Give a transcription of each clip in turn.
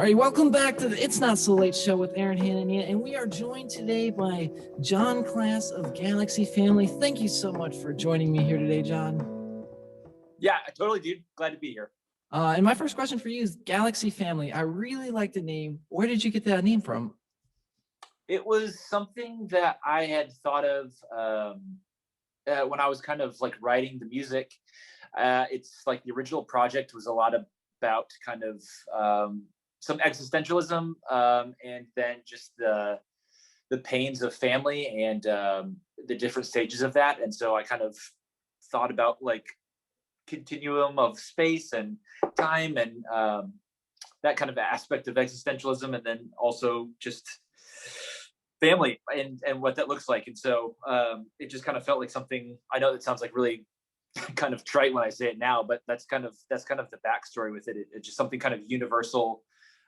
right, welcome back to the It's Not So Late show with Aaron Hanania, and we are joined today by John Class of Galaxy Family. Thank you so much for joining me here today, John. Yeah, totally, dude. Glad to be here. And my first question for you is Galaxy Family. I really like the name. Where did you get that name from? It was something that I had thought of when I was kind of like writing the music. It's like the original project was a lot about kind of some existentialism and then just the pains of family and the different stages of that. And so I kind of thought about like continuum of space and time and that kind of aspect of existentialism, and then also just family and what that looks like. And so it just kind of felt like something. I know it sounds like really kind of trite when I say it now, but that's kind of the backstory with it. It's just something kind of universal,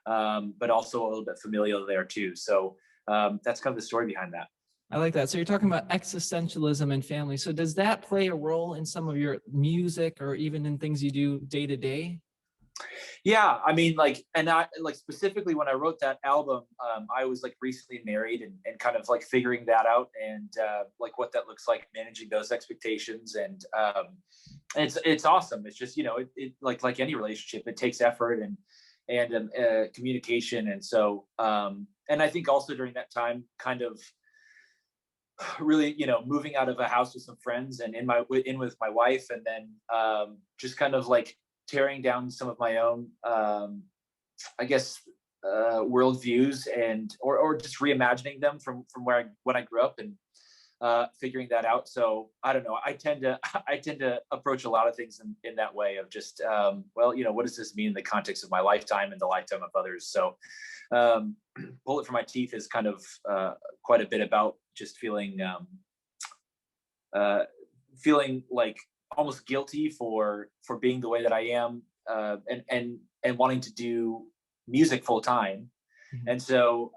but also a little bit familial there too. So that's kind of the story behind that. I like that. So you're talking about existentialism and family. So does that play a role in some of your music or even in things you do day to day? Yeah, I mean, like, and I like specifically when I wrote that album, I was like recently married and kind of like figuring that out and like what that looks like, managing those expectations, and it's awesome. It's just, you know, it like any relationship, it takes effort and communication, and so and I think also during that time, kind of really, you know, moving out of a house with some friends and in with my wife, and then just kind of like tearing down some of my own I guess worldviews and or just reimagining them from when I grew up, and figuring that out. So I don't know, I tend to approach a lot of things in that way of just well, you know, what does this mean in the context of my lifetime and the lifetime of others? So Bullet for My Teeth is kind of quite a bit about just feeling like almost guilty for being the way that I am, and wanting to do music full time. Mm-hmm. And so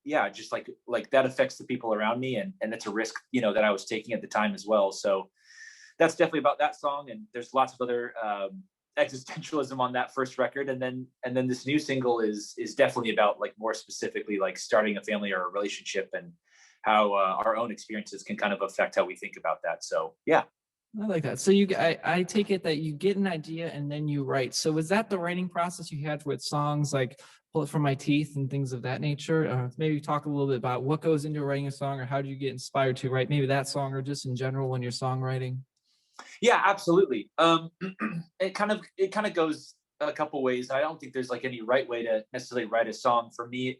yeah, just like that affects the people around me, and it's a risk, you know, that I was taking at the time as well. So that's definitely about that song, and there's lots of other existentialism on that first record, and then this new single is definitely about like more specifically like starting a family or a relationship, and how our own experiences can kind of affect how we think about that. So yeah, I like that. So I take it that you get an idea and then you write. So was that the writing process you had with songs like Bullet for My Teeth and things of that nature? Maybe talk a little bit about what goes into writing a song, or how do you get inspired to write maybe that song, or just in general when you're songwriting? Yeah, absolutely. It kind of goes a couple ways. I don't think there's like any right way to necessarily write a song. For me,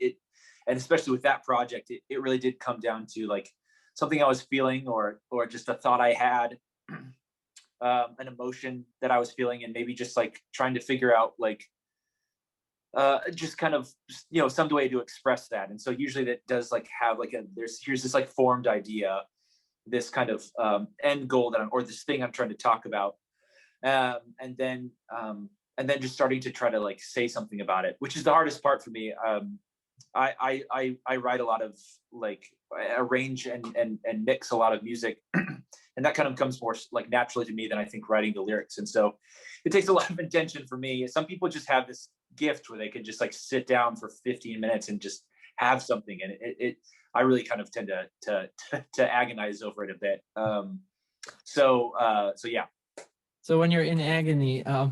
and especially with that project, it really did come down to like something I was feeling, or just a thought I had, an emotion that I was feeling, and maybe just like trying to figure out like just kind of, you know, some way to express that. And so usually that does like have like here's this like formed idea, this kind of end goal or this thing I'm trying to talk about, and then just starting to try to like say something about it, which is the hardest part for me. I write a lot of like arrange and mix a lot of music, and that kind of comes more like naturally to me than I think writing the lyrics. And so it takes a lot of intention for me. Some people just have this gift where they can just like sit down for 15 minutes and just have something, and I really kind of tend to agonize over it a bit. So yeah. So when you're in agony, yeah.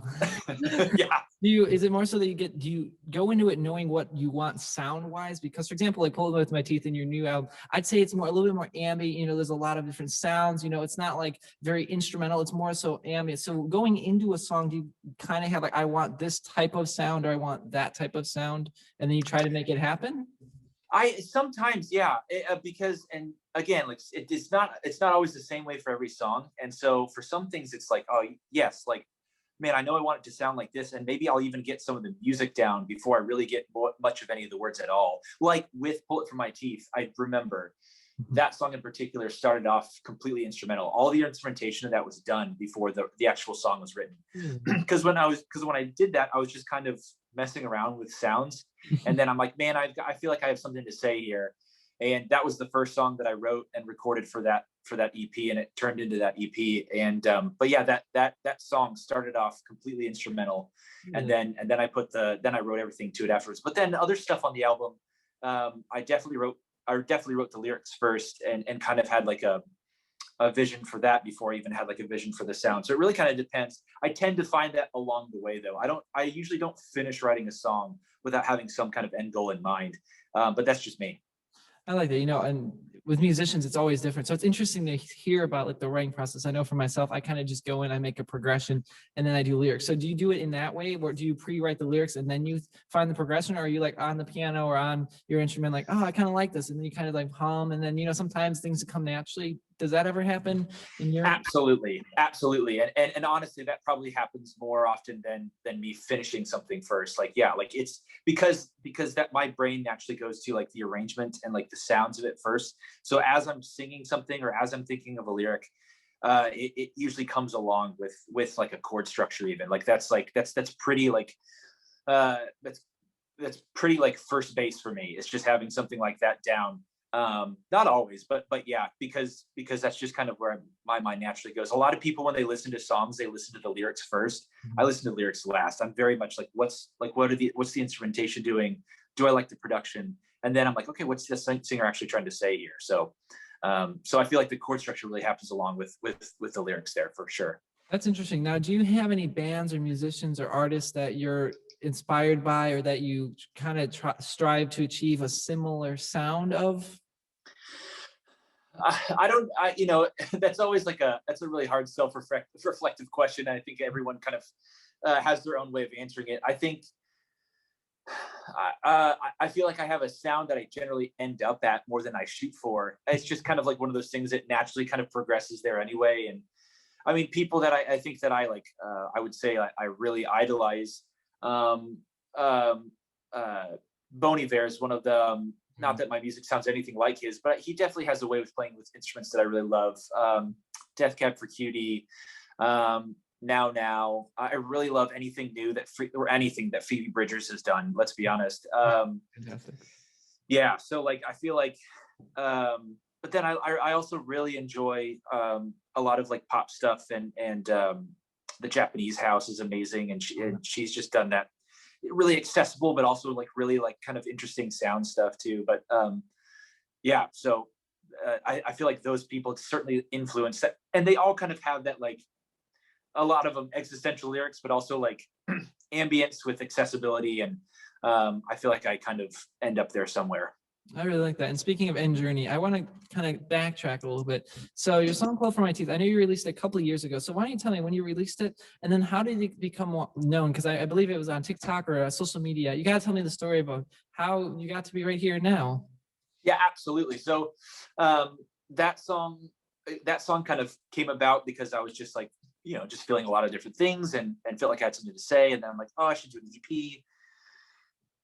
Is it more so that do you go into it knowing what you want sound wise? Because for example, like Pulling With My Teeth in your new album, I'd say it's a little bit more ambient. You know, there's a lot of different sounds. You know, it's not like very instrumental. It's more so ambient. So going into a song, do you kind of have like, I want this type of sound, or I want that type of sound, and then you try to make it happen? I sometimes, yeah, because, and again, like it's not always the same way for every song. And so for some things, it's like, oh yes, like, man, I know I want it to sound like this, and maybe I'll even get some of the music down before I really get much of any of the words at all. Like with Bullet for My Teeth, I remember that song in particular started off completely instrumental. All the instrumentation of that was done before the actual song was written. Because when I did that, I was just kind of messing around with sounds, and then I'm like, man, I feel like I have something to say here. And that was the first song that I wrote and recorded for that for that EP, and it turned into that EP. And but yeah, that song started off completely instrumental, and then I wrote everything to it afterwards. But then other stuff on the album, I definitely wrote the lyrics first, and kind of had like a vision for that before I even had like a vision for the sound. So it really kind of depends. I tend to find that along the way, though. I usually don't finish writing a song without having some kind of end goal in mind. But that's just me. I like that, and with musicians, it's always different. So it's interesting to hear about like the writing process. I know for myself, I kind of just go in, I make a progression, and then I do lyrics. So do you do it in that way, or do you pre-write the lyrics and then you find the progression, or are you like on the piano or on your instrument, like, oh, I kind of like this, and then you kind of like hum, and then sometimes things come naturally. Does that ever happen in your? Absolutely, and honestly, that probably happens more often than me finishing something first. Like, yeah, like it's because that my brain naturally goes to like the arrangement and like the sounds of it first. So as I'm singing something or as I'm thinking of a lyric, it usually comes along with like a chord structure. Even like that's pretty like that's pretty like first base for me. It's just having something like that down. Not always, but yeah, because that's just kind of where my mind naturally goes. A lot of people, when they listen to songs, they listen to the lyrics first. I listen to the lyrics last. I'm very much like, what's the instrumentation doing? Do I like the production? And then I'm like, okay, what's the singer actually trying to say here? So I feel like the chord structure really happens along with the lyrics there for sure. That's interesting. Now, do you have any bands or musicians or artists that you're inspired by, or that you kind of strive to achieve a similar sound of? That's always that's a really hard self-reflective question. I think everyone kind of has their own way of answering it. I think I feel like I have a sound that I generally end up at more than I shoot for. It's just kind of like one of those things that naturally kind of progresses there anyway. And I mean, people that I think that I like, I would say I really idolize. Bon Iver is one of the, not that my music sounds anything like his, but he definitely has a way of playing with instruments that I really love. Death Cab for Cutie, Now. I really love anything new anything that Phoebe Bridgers has done. Let's be honest. Fantastic. Yeah, so like I feel like, but then I also really enjoy a lot of like pop stuff, and the Japanese house is amazing, and she's just done that really accessible, but also like really like kind of interesting sound stuff too. But yeah, so I feel like those people certainly influence that, and they all kind of have that, like a lot of them existential lyrics, but also like ambience with accessibility, and I feel like I kind of end up there somewhere. I really like that. And speaking of End Journey, I want to kind of backtrack a little bit. So your song "Cold for My Teeth," I know you released it a couple of years ago. So why don't you tell me when you released it, and then how did it become known? Because I believe it was on TikTok or social media. You got to tell me the story about how you got to be right here now. Yeah, absolutely. So that song kind of came about because I was just like, just feeling a lot of different things, and felt like I had something to say. And then I'm like, oh, I should do an EP.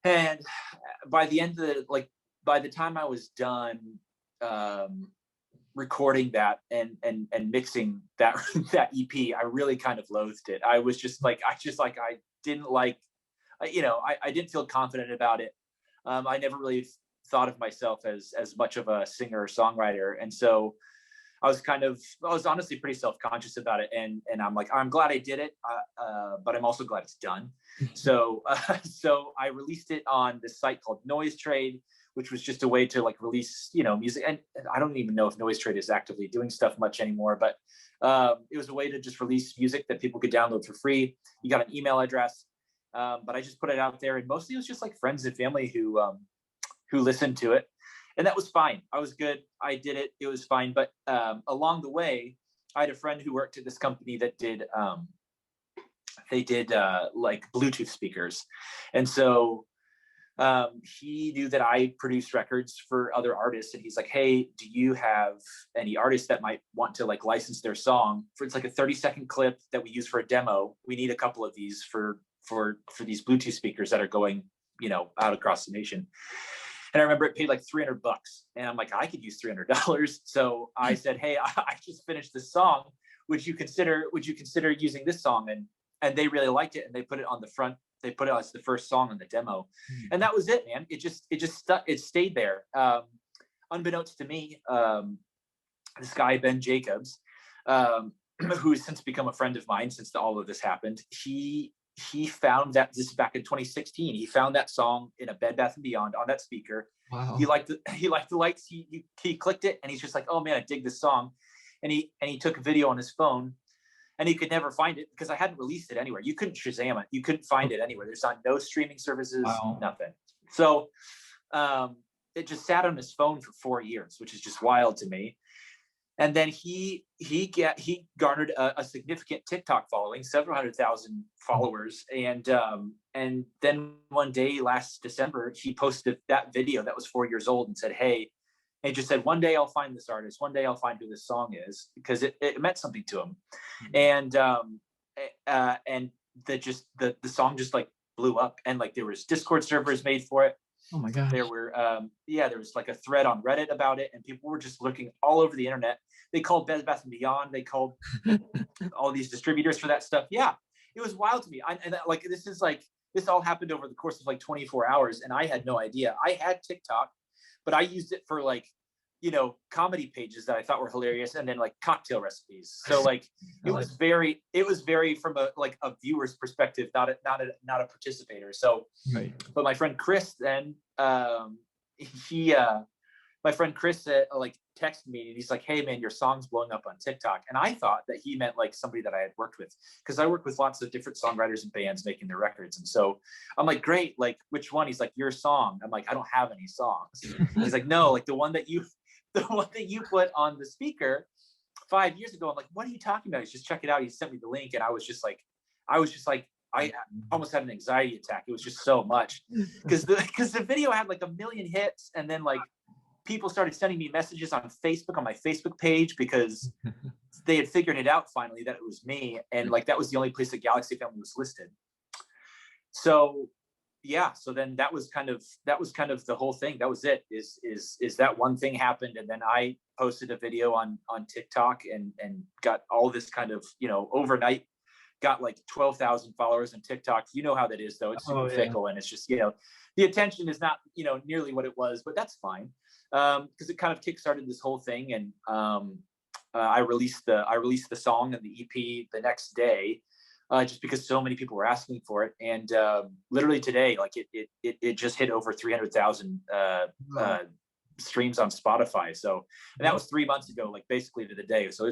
And by the end of by the time I was done recording that and mixing that EP, I really kind of loathed it. I was just like, I didn't like, I didn't feel confident about it. I never really thought of myself as much of a singer or songwriter. And so I was honestly pretty self-conscious about it. And I'm like, I'm glad I did it, but I'm also glad it's done. So I released it on this site called Noise Trade, which was just a way to like release, music. And I don't even know if Noise Trade is actively doing stuff much anymore, but it was a way to just release music that people could download for free. You got an email address, but I just put it out there, and mostly it was just like friends and family who listened to it. And that was fine. I was good. I did it. It was fine. But along the way, I had a friend who worked at this company that did like Bluetooth speakers. And so he knew that I produced records for other artists, and he's like, hey, do you have any artists that might want to like license their song for, it's like a 30-second clip that we use for a demo. We need a couple of these for these Bluetooth speakers that are going, out across the nation. And I remember it paid like $300, and I'm like, I could use $300. So I said, hey, I just finished this song. Would you consider using this song? And they really liked it, and they put it on the front. They put it as the first song on the demo, and that was it, man. It just stuck. It stayed there. Unbeknownst to me, this guy, Ben Jacobs, who has since become a friend of mine since all of this happened. He found that, this is back in 2016. He found that song in a Bed Bath & Beyond on that speaker. Wow. He liked the lights. He clicked it, and he's just like, oh man, I dig this song. And he took a video on his phone, and he could never find it because I hadn't released it anywhere. You couldn't Shazam it. You couldn't find it anywhere. There's on no streaming services, Wow. nothing. So it just sat on his phone for 4 years, which is just wild to me. And then he garnered a significant TikTok following, several 100,000 followers. And then one day last December, he posted that video that was 4 years old and said, hey, and he just said, one day I'll find this artist. One day I'll find who this song is, because it meant something to him. And the song just like blew up, and like there was Discord servers made for it. Oh my gosh. There were, there was like a thread on Reddit about it, and people were just looking all over the internet. They called Bed Bath & Beyond. They called all these distributors for that stuff. Yeah, it was wild to me. This all happened over the course of like 24 hours, and I had no idea. I had TikTok, but I used it for like, comedy pages that I thought were hilarious, and then like cocktail recipes. So like it was very from a viewer's perspective, not a participator. So, right. But my friend Chris then, my friend Chris texted me, and he's like, hey man, your song's blowing up on TikTok. And I thought that he meant like somebody that I had worked with, because I work with lots of different songwriters and bands making their records. And so I'm like, great, like which one? He's like, your song. I'm like, I don't have any songs. He's like, no, like the one that you put on the speaker 5 years ago. I'm like, what are you talking about? He's just, check it out. He sent me the link, and I was just like, I almost had an anxiety attack. It was just so much, because the video had like 1 million hits, and then like people started sending me messages on Facebook, on my Facebook page, because they had figured it out finally that it was me, and like that was the only place that Galaxy Family was listed. So yeah, so then that was kind of the whole thing. That was it. Is that one thing happened, and then I posted a video on TikTok and got all this kind of, overnight got like 12,000 followers on TikTok. You know how that is, though. It's super fickle, and it's just, the attention is not, nearly what it was, but that's fine. Because it kind of kickstarted this whole thing, and I released the song and the EP the next day, just because so many people were asking for it. And literally today, like it just hit over 300,000 streams on Spotify. So, and that was 3 months ago, like basically to the day. So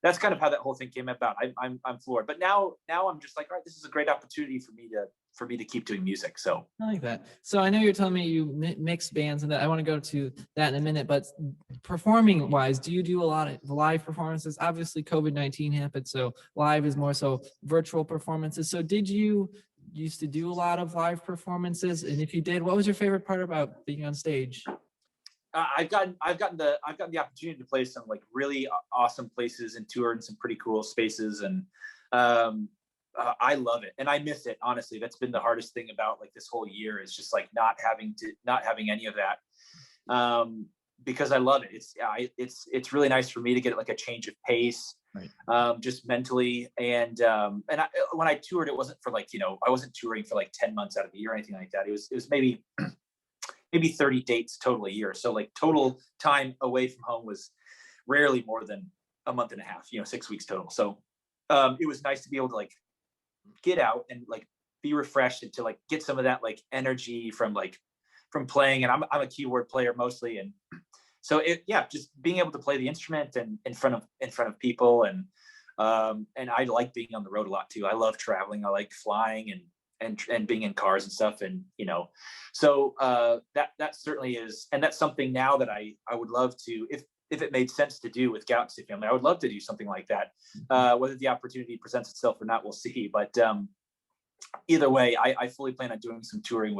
that's kind of how that whole thing came about. I'm floored. But now I'm just like, all right, this is a great opportunity for me to keep doing music. So I like that. So I know you're telling me you mix bands, and that I want to go to that in a minute, but performing wise, do you do a lot of live performances? Obviously COVID-19 happened, so live is more so virtual performances. So did you used to do a lot of live performances? And if you did, what was your favorite part about being on stage? I've gotten the opportunity to play some like really awesome places and tour in some pretty cool spaces, and I love it, and I miss it, honestly. That's been the hardest thing about like this whole year, is just like not having any of that, because I love it. It's really nice for me to get like a change of pace, right. Just mentally, and when I toured, it wasn't for like, I wasn't touring for like 10 months out of the year or anything like that. It was maybe 30 dates total a year. So like total time away from home was rarely more than a month and a half, 6 weeks total. So it was nice to be able to like get out and like be refreshed, and to like get some of that like energy from playing. And I'm a keyboard player mostly. And so just being able to play the instrument and in front of people. And I like being on the road a lot too. I love traveling. I like flying and being in cars and stuff, and so that certainly is, and that's something now that I would love to, if it made sense to do with Galaxy Family, I would love to do something like that. Whether the opportunity presents itself or not, we'll see. But either way, I fully plan on doing some touring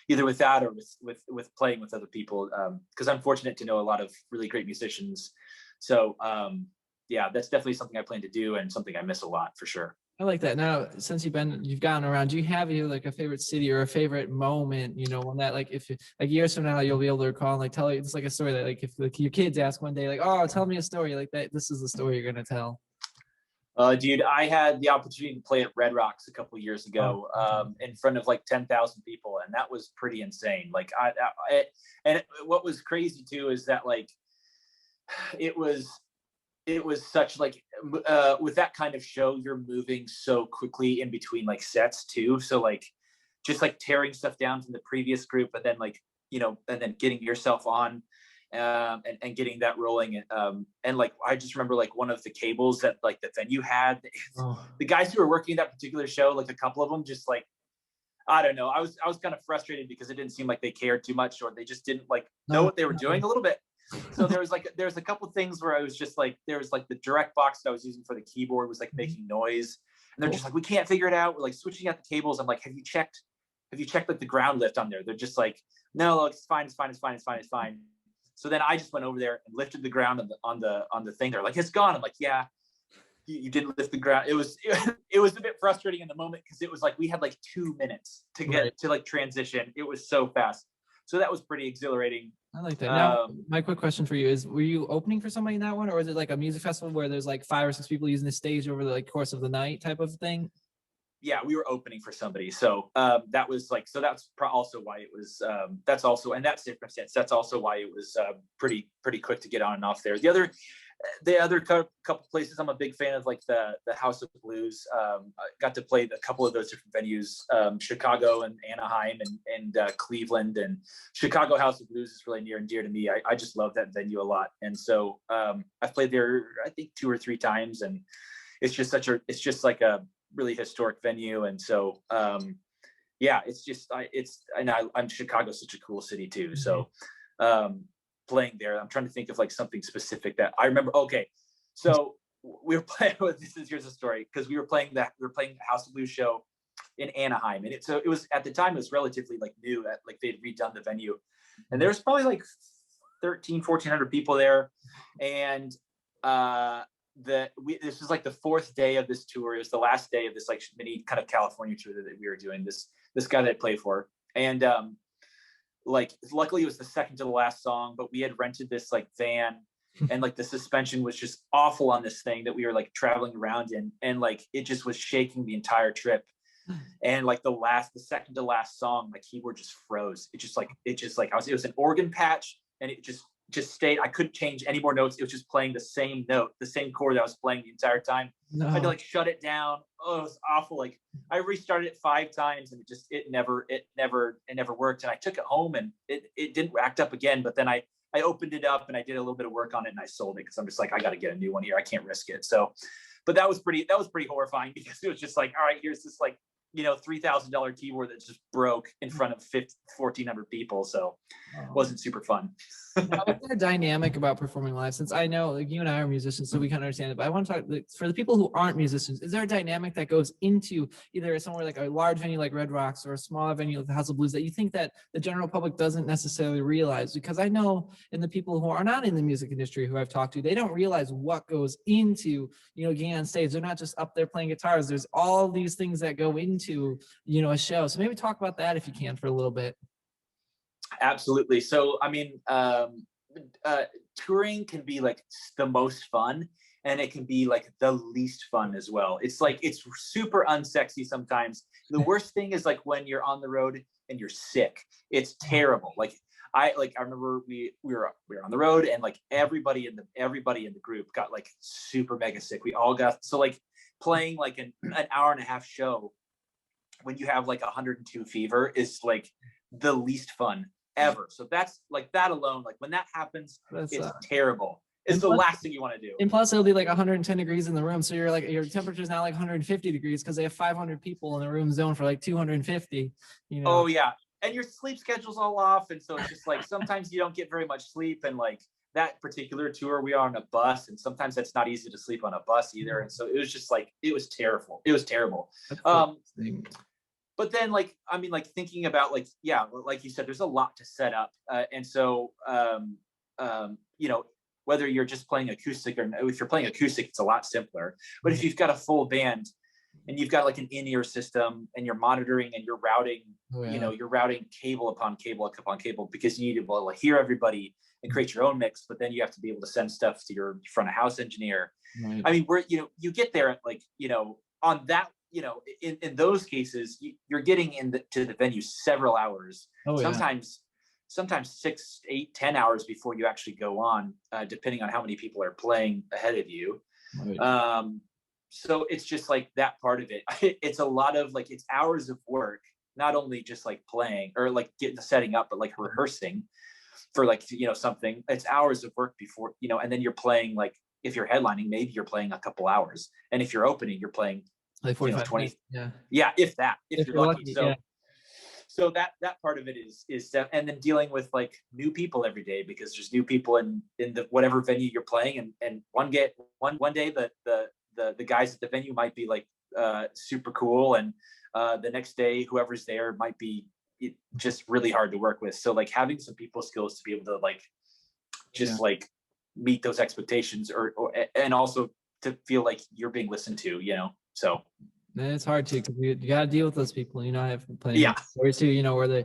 either with that or with playing with other people, because I'm fortunate to know a lot of really great musicians. So that's definitely something I plan to do, and something I miss a lot for sure. I like that. Now, since you've gotten around, do you have like a favorite city or a favorite moment, when that, like, if like years from now, you'll be able to recall and like tell you, it's like a story that like, if like your kids ask one day, like, oh, tell me a story like that, this is the story you're going to tell. Dude, I had the opportunity to play at Red Rocks a couple of years ago, in front of like 10,000 people. And that was pretty insane. Like and what was crazy too, is that like, it was such like with that kind of show, you're moving so quickly in between like sets too. So like just like tearing stuff down from the previous group, and then like, you know, and then getting yourself on, and getting that rolling. And like I just remember like one of the cables that like the venue had, the guys who were working that particular show, like a couple of them just like, I don't know. I was kind of frustrated because it didn't seem like they cared too much, or they just didn't like know what they were doing a little bit. So there was a couple things where I was just like, there was like the direct box that I was using for the keyboard was like making noise, and they're just like, we can't figure it out. We're like switching out the cables. I'm like, have you checked like the ground lift on there? They're just like, no, look, it's fine. So then I just went over there and lifted the ground on the thing. They're like, it's gone. I'm like, yeah, you didn't lift the ground. It was a bit frustrating in the moment because it was like we had like 2 minutes to get to like transition. It was so fast. So that was pretty exhilarating. I like that. Now, my quick question for you is, were you opening for somebody in that one, or is it like a music festival where there's like 5 or 6 people using the stage over the like course of the night type of thing? Yeah, we were opening for somebody. So that was like, so that's also why it was, that's also, and that circumstance, that's also why it was pretty quick to get on and off there. The other couple places I'm a big fan of, like the House of Blues. I got to play a couple of those different venues, Chicago and Anaheim and Cleveland. And Chicago House of Blues is really near and dear to me. I just love that venue a lot. And so I've played there, I think 2 or 3 times, and it's just like a really historic venue. And so yeah, I'm Chicago's such a cool city too. So playing there, I'm trying to think of like something specific that I remember. Okay, so we were playing here's a story, because we were playing the House of Blues show in Anaheim, and it was at the time it was relatively like new, that like they'd redone the venue, and there was probably like 1,400 people there. And this was like the 4th day of this tour. It was the last day of this like mini kind of California tour that we were doing, this guy that I play for. And like luckily it was the second to the last song, but we had rented this like van, and like the suspension was just awful on this thing that we were like traveling around in, and like it just was shaking the entire trip. And like the second to last song, my keyboard just froze. It was an organ patch, and it just stayed. I couldn't change any more notes. It was just playing the same note, the same chord that I was playing the entire time. No. I had to like shut it down. Oh, it was awful. Like I restarted it 5 times, and it never worked. And I took it home, and it didn't act up again. But then I opened it up, and I did a little bit of work on it, and I sold it, because I'm just like, I got to get a new one here. I can't risk it. So, but that was pretty horrifying, because it was just like, all right, here's this like, you know, $3,000 keyboard that just broke in front of 1,400 people. So it wasn't super fun. Now, is there a dynamic about performing live? Since I know like you and I are musicians, so we kind of understand it, but I want to talk like, for the people who aren't musicians, is there a dynamic that goes into either somewhere like a large venue like Red Rocks, or a smaller venue like the House of Blues, that you think that the general public doesn't necessarily realize? Because I know, in the people who are not in the music industry who I've talked to, they don't realize what goes into, you know, getting on stage. They're not just up there playing guitars. There's all these things that go into, you know, a show. So maybe talk about that if you can for a little bit. Absolutely. So, I mean, touring can be like the most fun, and it can be like the least fun as well. It's like, it's super unsexy sometimes. The worst thing is like when you're on the road and you're sick. It's terrible. Like I remember we were on the road, and like everybody in the group got like super mega sick. We all got, so like playing like an hour and a half show when you have like 102 fever is like the least fun ever. So that's like, that alone, like when that happens, it's terrible. It's the last thing you want to do. And plus it'll be like 110 degrees in the room. So you're like, your temperature is now like 150 degrees because they have 500 people in the room zone for like 250, you know? Oh yeah. And your sleep schedule's all off. And so it's just like, sometimes you don't get very much sleep. And like that particular tour, we are on a bus, and sometimes that's not easy to sleep on a bus either. And so it was just like, it was terrible. It was terrible. But then like, I mean, like thinking about like, yeah, like you said, there's a lot to set up. And so, you know, whether you're just playing acoustic, or if you're playing acoustic, it's a lot simpler. But if you've got a full band, and you've got like an in-ear system, and you're monitoring, and you're routing, you know, you're routing cable upon cable upon cable, because you need to be able to hear everybody and create your own mix. But then you have to be able to send stuff to your front of house engineer. Right. I mean, you know, you get there at like, you know, on that, you know, in those cases, you're getting to the venue several hours. Sometimes sometimes 6, 8, 10 hours before you actually go on, depending on how many people are playing ahead of you. Right. So it's just like that part of it. It's a lot of like, it's hours of work, not only just like playing or like getting the setting up, but like rehearsing for like, something. It's hours of work before, and then you're playing, like if you're headlining, maybe you're playing a couple hours. And if you're opening, you're playing Like 45 20. minutes. Yeah. Yeah, if that, if you're lucky. So yeah. so that part of it is and then dealing with like new people every day, because there's new people in the whatever venue you're playing, and one day the guys at the venue might be like super cool, and the next day whoever's there might be just really hard to work with. So like having some people skills to be able to like just like meet those expectations, or and also to feel like you're being listened to, so And it's hard too, because you got to deal with those people. I have plenty of stories too, where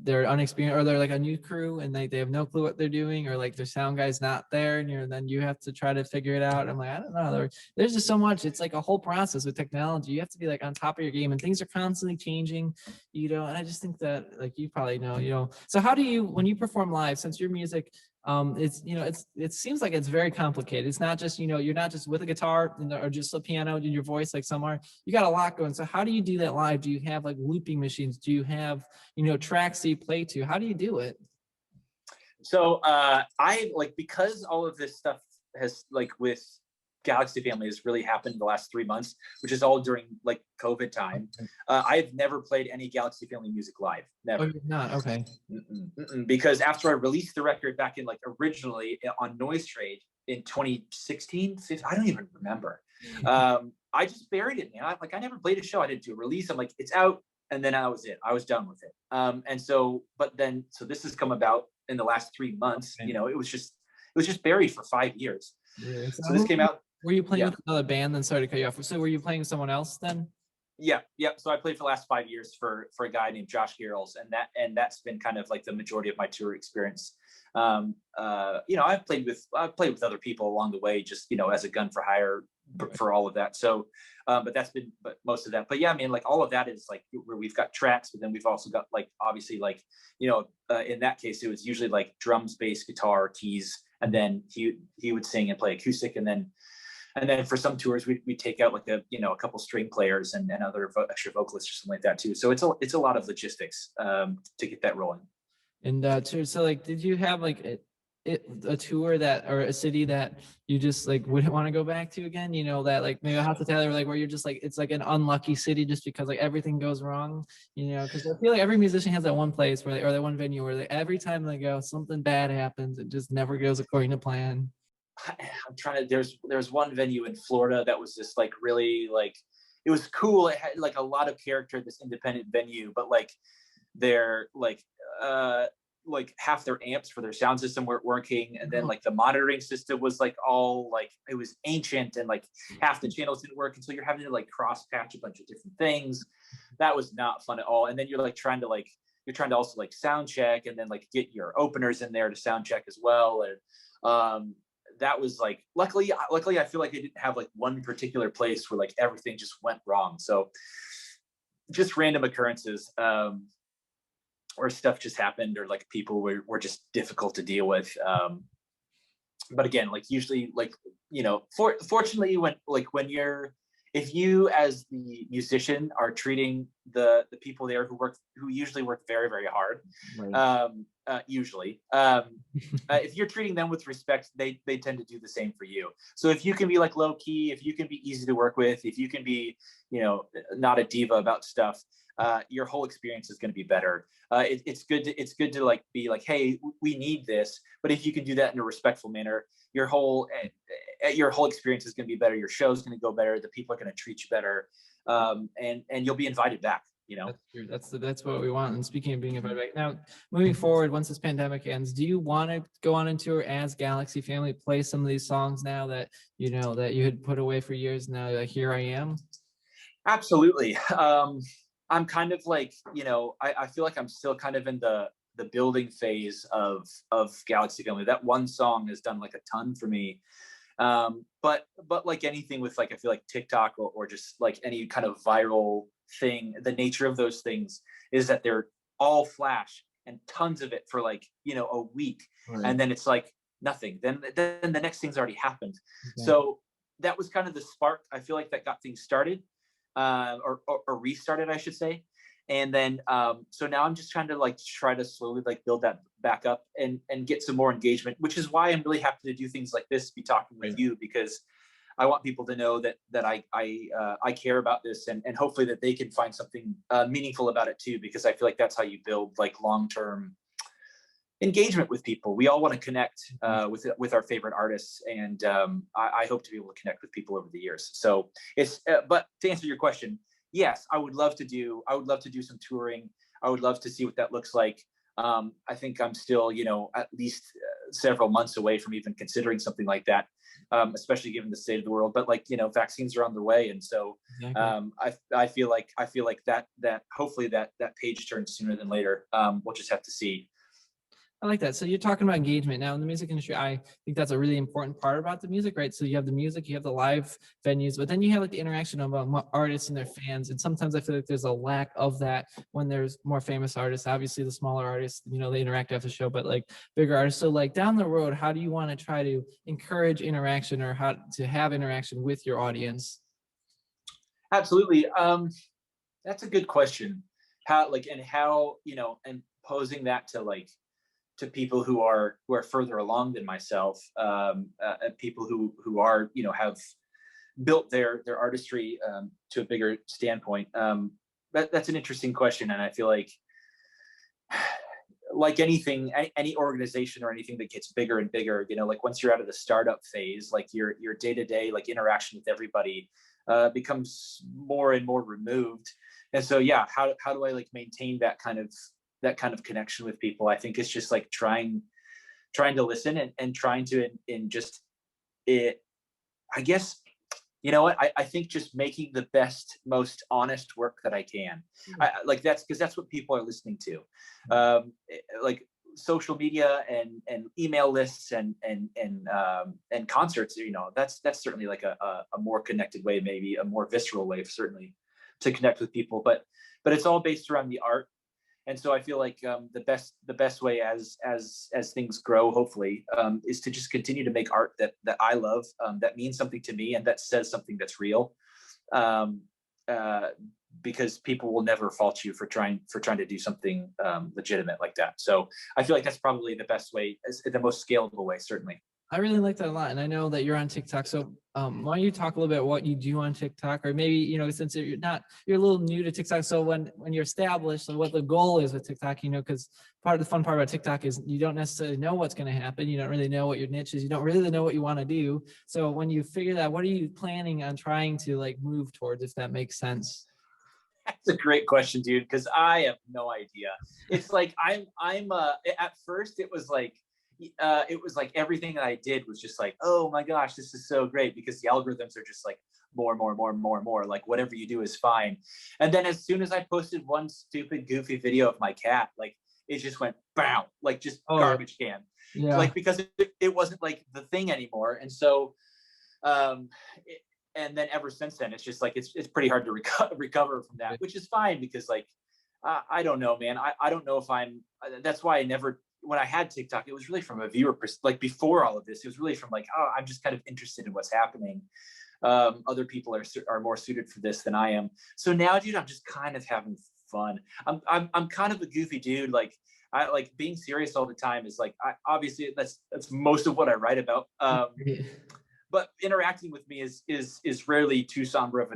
they're unexperienced, or they're like a new crew and they have no clue what they're doing, or like their sound guy's not there, and then you have to try to figure it out. I'm like, I don't know. There's just so much. It's like a whole process with technology. You have to be like on top of your game, and things are constantly changing, and I just think that, like, you probably know. So how do you, when you perform live, since your music, it seems like it's very complicated. It's not just, you're not just with a guitar or just a piano in your voice like some are. You got a lot going. So how do you do that live? Do you have like looping machines? Do you have, tracks that you play to? How do you do it? So I like, because all of this stuff has like with Galaxy Family has really happened in the last 3 months, which is all during like COVID time. I've never played any Galaxy Family music live. Never. Oh, you're not? Okay. Because after I released the record back in like originally on Noise Trade in 2016, I don't even remember. I just buried it, man. I never played a show. I didn't do a release. I'm like, it's out. And then that was it. I was done with it. And so this has come about in the last 3 months. Okay. It was just buried for 5 years. Yeah. So this came out. Were you playing with another band? Then sorry to cut you off. So were you playing with someone else then? Yeah. So I played for the last 5 years for a guy named Josh Garrels, and that's been kind of like the majority of my tour experience. I've played with other people along the way, just as a gun for hire for all of that. So, but most of that. But yeah, I mean, like all of that is like where we've got tracks, but then we've also got like obviously like in that case it was usually like drums, bass, guitar, keys, and then he would sing and play acoustic, and then for some tours we take out like a couple string players and other extra vocalists or something like that too. So it's a lot of logistics to get that rolling. And so like, did you have like a tour or a city that you just like wouldn't want to go back to again? That like maybe hospitality, like where you're just like, it's like an unlucky city just because like everything goes wrong. Because I feel like every musician has that one place or that one venue where every time they go, something bad happens. It just never goes according to plan. I'm trying to. There's one venue in Florida that was just like really like, it was cool. It had like a lot of character, this independent venue, but like they're like half their amps for their sound system weren't working, and then like the monitoring system was like all like, it was ancient, and like half the channels didn't work, and so you're having to like cross patch a bunch of different things. That was not fun at all. And then you're trying to also like sound check, and then like get your openers in there to sound check as well. And that was like, luckily I feel like I didn't have like one particular place where like everything just went wrong. So just random occurrences where stuff just happened, or like people were just difficult to deal with. But again, like usually like, fortunately if you as the musician are treating the people there who usually work very, very hard, right. If you're treating them with respect, they tend to do the same for you. So if you can be like low key, if you can be easy to work with, if you can be, not a diva about stuff, your whole experience is going to be better. It's good to like be like, hey, we need this, but if you can do that in a respectful manner, your whole experience is going to be better. Your show's going to go better. The people are going to treat you better, and you'll be invited back. That's what we want. And speaking of being invited back, now moving forward, once this pandemic ends, do you want to go on and tour as Galaxy Family, play some of these songs now that that you had put away for years? Now, like, here I am. Absolutely. I'm kind of like, I feel like I'm still kind of in the building phase of Galaxy Family. That one song has done like a ton for me. But like anything with like, I feel like TikTok or just like any kind of viral thing, the nature of those things is that they're all flash and tons of it for like, a week. Right. And then it's like nothing. Then the next thing's already happened. Okay. So that was kind of the spark, I feel like, that got things started, or restarted, I should say. And then so now I'm just trying to like try to slowly like build that back up and get some more engagement, which is why I'm really happy to do things like this, be talking with you, because I want people to know that I care about this, and hopefully that they can find something meaningful about it too, because I feel like that's how you build like long-term engagement with people. We all want to connect with our favorite artists, and I hope to be able to connect with people over the years. So it's but to answer your question, yes, I would love to do some touring. I would love to see what that looks like. I think I'm still, at least several months away from even considering something like that, especially given the state of the world. But like, vaccines are on the way, and so I feel like that hopefully that page turns sooner than later. We'll just have to see. I like that. So you're talking about engagement now in the music industry. I think that's a really important part about the music, right? So you have the music, you have the live venues, but then you have like the interaction of artists and their fans. And sometimes I feel like there's a lack of that when there's more famous artists. Obviously, the smaller artists, they interact after the show, but like bigger artists. So like down the road, how do you want to try to encourage interaction, or how to have interaction with your audience? Absolutely. That's a good question. How and posing that to people who are further along than myself, people who are have built their artistry to a bigger standpoint. That's an interesting question, and I feel like anything, any organization or anything that gets bigger and bigger, like once you're out of the startup phase, like your day-to-day like interaction with everybody becomes more and more removed. And so how do I like maintain that kind of connection with people? I think it's just like trying to listen and trying to just it. I guess, I think just making the best, most honest work that I can. That's because that's what people are listening to. Like social media and email lists and concerts, that's certainly like a more connected way, maybe a more visceral way, certainly, to connect with people. But it's all based around the art. And so I feel like the best way as things grow, hopefully, is to just continue to make art that I love, that means something to me, and that says something that's real. Because people will never fault you for trying to do something legitimate like that. So I feel like that's probably the best way, the most scalable way, certainly. I really like that a lot. And I know that you're on TikTok. So why don't you talk a little bit what you do on TikTok, or maybe, since you're a little new to TikTok. So when you're established, so what the goal is with TikTok, because part of the fun part about TikTok is you don't necessarily know what's going to happen. You don't really know what your niche is. You don't really know what you want to do. So when you figure that, what are you planning on trying to like move towards, if that makes sense? That's a great question, dude, because I have no idea. It's like I'm at first it was like everything that I did was just like, oh my gosh, this is so great, because the algorithms are just like more, like whatever you do is fine. And then as soon as I posted one stupid goofy video of my cat, like it just went bam, like just garbage can. Yeah. Like because it wasn't like the thing anymore. And so and then ever since then, it's just like it's pretty hard to recover from that, which is fine, because like I don't know, man. I don't know if I'm. That's why I never. When I had TikTok, it was really from a viewer perspective. Like before all of this, it was really from like, oh, I'm just kind of interested in what's happening. Other people are more suited for this than I am. So now, dude, I'm just kind of having fun. I'm kind of a goofy dude. Like I like being serious all the time is like obviously that's most of what I write about. But interacting with me is rarely too somber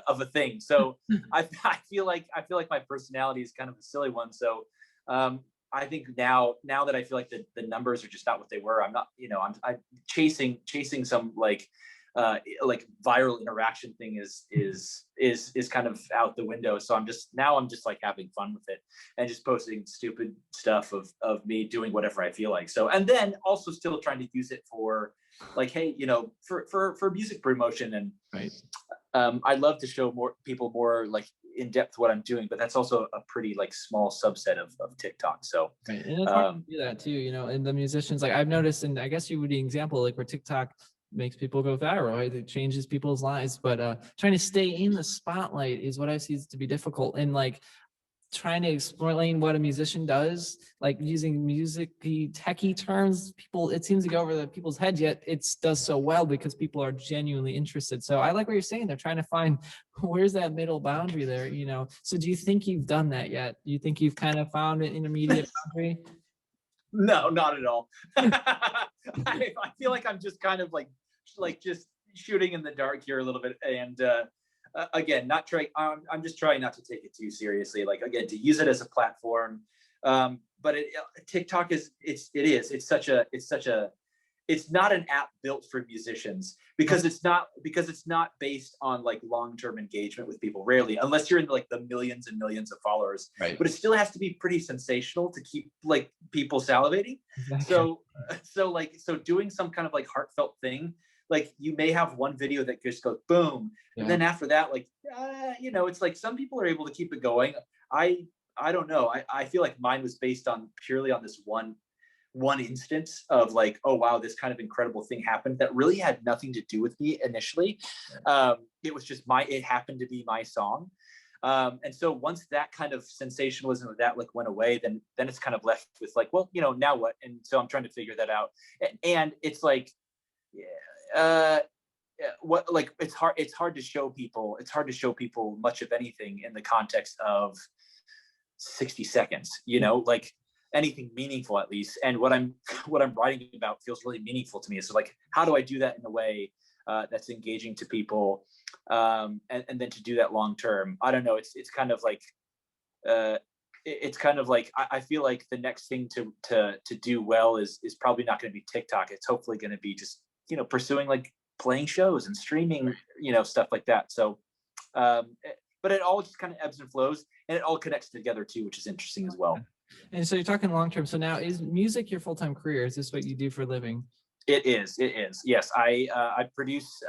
of a thing. So I feel like my personality is kind of a silly one. So I think now that I feel like the numbers are just not what they were, I'm not, I'm chasing some like viral interaction thing is kind of out the window. So I'm just like having fun with it and just posting stupid stuff of me doing whatever I feel like. So, and then also still trying to use it for like, hey, for music promotion. And right. I'd love to show more people more like in depth what I'm doing, but that's also a pretty like small subset of TikTok. So right. And it's hard to do that too, and the musicians, like I've noticed, and I guess you would be an example, like where TikTok makes people go viral, right? It changes people's lives, but trying to stay in the spotlight is what I see to be difficult. And like trying to explain what a musician does, like using music-y, techie terms, it seems to go over the people's heads, yet it does so well because people are genuinely interested. So I like what you're saying. They're trying to find where's that middle boundary there, you know? So do you think you've done that yet? Do you think you've kind of found an intermediate boundary? No, not at all. I feel like I'm just kind of like just shooting in the dark here a little bit, and again, not trying. I'm just trying not to take it too seriously. Like, again, to use it as a platform. But TikTok it's such a it's not an app built for musicians because it's not based on like long-term engagement with people, rarely, unless you're in like the millions and millions of followers. Right. But it still has to be pretty sensational to keep like people salivating. Exactly. So doing some kind of like heartfelt thing, like you may have one video that just goes boom, and then after that, like it's like some people are able to keep it going. I don't know. I feel like mine was based on purely on this one instance of like, oh wow, this kind of incredible thing happened that really had nothing to do with me initially. It was just it happened to be my song. And so once that kind of sensationalism of that like went away, then it's kind of left with like, well, now what? And so I'm trying to figure that out. And it's like, what, like, it's hard to show people much of anything in the context of 60 seconds, like anything meaningful at least. And what I'm writing about feels really meaningful to me. So like, how do I do that in a way that's engaging to people, and then to do that long term? I don't know. It's kind of like I feel like the next thing to do well is probably not going to be TikTok. It's hopefully going to be just pursuing like playing shows and streaming, stuff like that. So but it all just kind of ebbs and flows, and it all connects together too, which is interesting as well. And so you're talking long term. So now, is music your full-time career? Is this what you do for a living? It is. Yes, I produce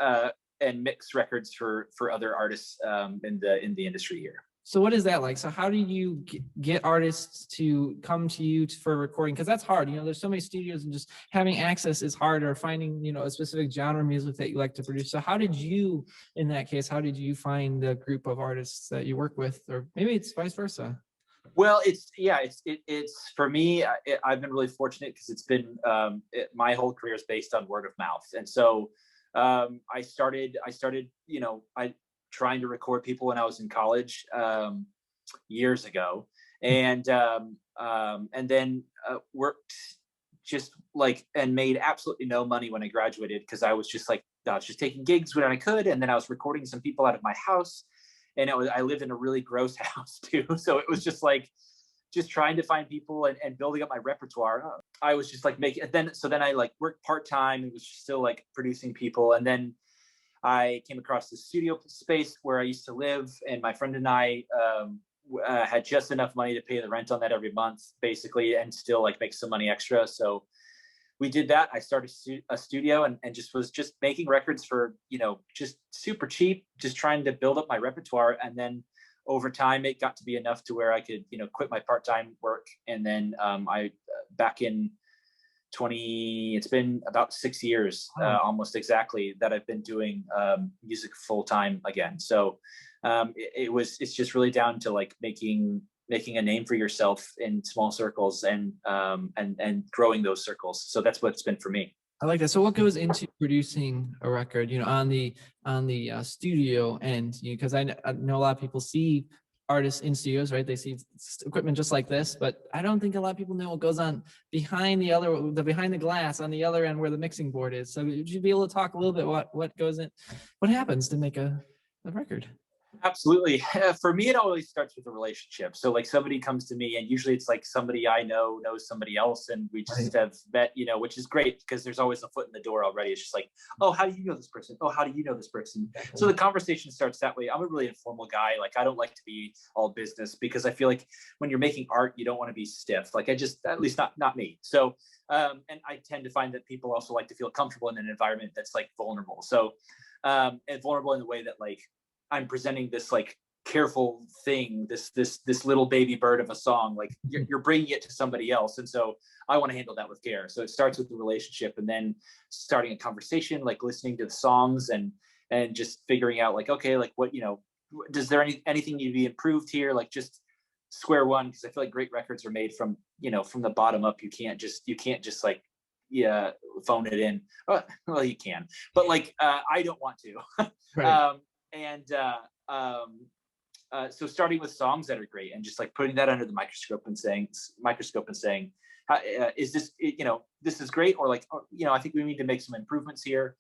and mix records for other artists in the industry here. So what is that like? So how do you get artists to come to you for recording? Because that's hard. There's so many studios, and just having access is hard, or finding, a specific genre of music that you like to produce. So how did you find the group of artists that you work with? Or maybe it's vice versa. Well, it's for me, I've been really fortunate because it's been my whole career is based on word of mouth. And so I started trying to record people when I was in college years ago, and then worked just like, and made absolutely no money when I graduated, because I was just taking gigs when I could, and then I was recording some people out of my house. And I lived in a really gross house too. So it was just like, just trying to find people and building up my repertoire. I was just like so then I like worked part-time. It was still like producing people. And then I came across the studio space where I used to live, and my friend and I had just enough money to pay the rent on that every month, basically, and still like make some money extra. So we did that. I started a studio and was making records for, just super cheap, just trying to build up my repertoire. And then over time, it got to be enough to where I could, quit my part-time work. And then back in it's been about 6 years, almost exactly, that I've been doing music full-time again. So it's just really down to like making a name for yourself in small circles and growing those circles. So that's what it's been for me. I like that. So what goes into producing a record, on the studio end? Because I know a lot of people see artists in studios, right? They see equipment just like this, but I don't think a lot of people know what goes on behind the glass on the other end where the mixing board is. So would you be able to talk a little bit what happens to make a record? Absolutely. For me, it always starts with a relationship. So like somebody comes to me, and usually it's like somebody I know knows somebody else, and we just have met, which is great because there's always a foot in the door already. It's just like, oh, how do you know this person? Oh, how do you know this person? So the conversation starts that way. I'm a really informal guy. Like, I don't like to be all business, because I feel like when you're making art, you don't want to be stiff. Like, at least not me. So, and I tend to find that people also like to feel comfortable in an environment that's like vulnerable. So, and vulnerable in the way that like, I'm presenting this like careful thing, this little baby bird of a song, like you're bringing it to somebody else. And so I want to handle that with care. So it starts with the relationship, and then starting a conversation, like listening to the songs and just figuring out like, okay, like what, does there anything need to be improved here? Like just square one, because I feel like great records are made from, from the bottom up. You can't just like, yeah, phone it in. Well, you can, but like, I don't want to. Right. So starting with songs that are great and just like putting that under the microscope and saying, is this, this is great, or like, I think we need to make some improvements here.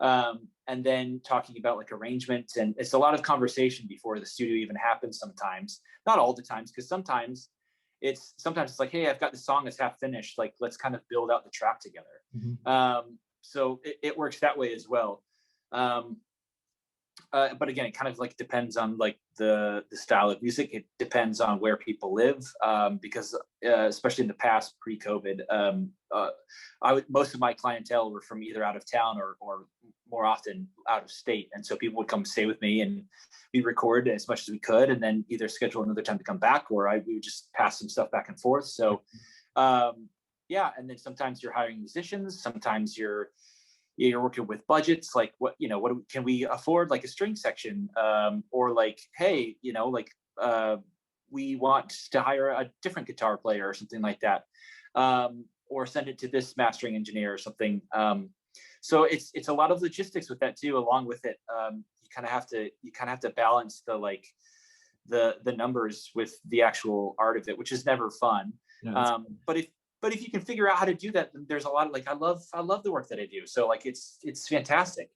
And then talking about like arrangement, and it's a lot of conversation before the studio even happens sometimes, not all the times, because sometimes it's like, hey, I've got the song that's half finished, like let's kind of build out the track together. So it works that way as well. But again, it kind of like depends on like the style of music. It depends on where people live, because especially in the past, pre-COVID, most of my clientele were from either out of town or more often out of state, and so people would come stay with me, and we record as much as we could, and then either schedule another time to come back, or we would just pass some stuff back and forth. So, yeah, and then sometimes you're hiring musicians, sometimes you're working with budgets, like what can we afford, like a string section, or like, hey, we want to hire a different guitar player or something like that, or send it to this mastering engineer or something. So it's a lot of logistics with that too. Along with it, you kind of have to balance the numbers with the actual art of it, which is never fun. But if you can figure out how to do that, then there's a lot of like, I love the work that I do. So like, it's fantastic.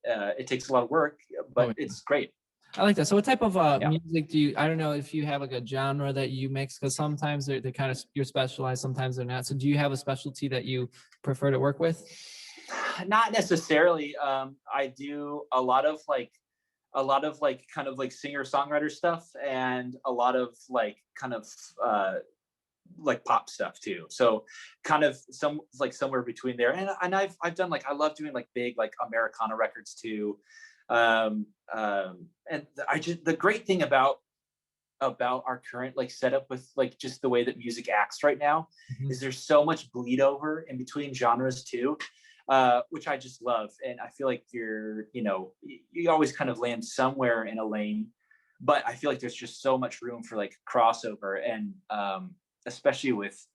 It takes a lot of work, but it's great. I like that. So what type of music do you, I don't know if you have like a genre that you mix, because sometimes they kind of, you're specialized, sometimes they're not. So do you have a specialty that you prefer to work with? Not necessarily. I do a lot of kind of like singer-songwriter stuff, and a lot of like kind of like pop stuff too. So kind of somewhere between there. And I've done like, I love doing like big like Americana records too. And the great thing about our current like setup with like just the way that music acts right now, is there's so much bleed over in between genres too, which I just love. And I feel like you always kind of land somewhere in a lane, but I feel like there's just so much room for like crossover. And especially with